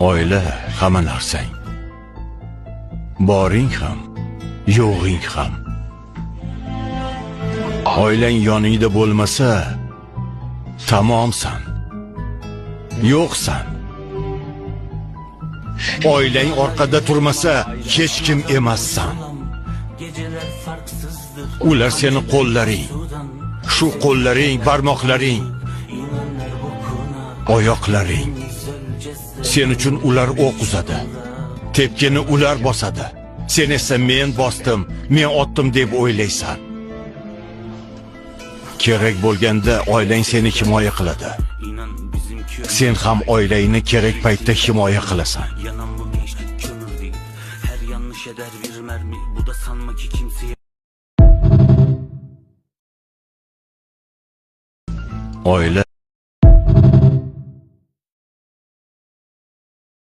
Oila hamma narsang. Boring ham, yo'g'ing ham. Oilang yoningda bo'lmasa, tamomsan. Yo'qsan. Oilang orqada turmasa, hech kim emassan. Ular seni qo'llaring. Shu qo'llaring, barmoqlaring, oyoqlaring. Sen uchun ular o'q uzadi. Tepkini ular bosadi. Sen esa men bosdim, men otdim deb o'ylaysan. Kerak bo'lganda oilang seni himoya qiladi. Sen ham oilangni kerak paytda himoya qilasan. Her yanlış eder bir mermi. Bu da sanma ki kimseye. Oila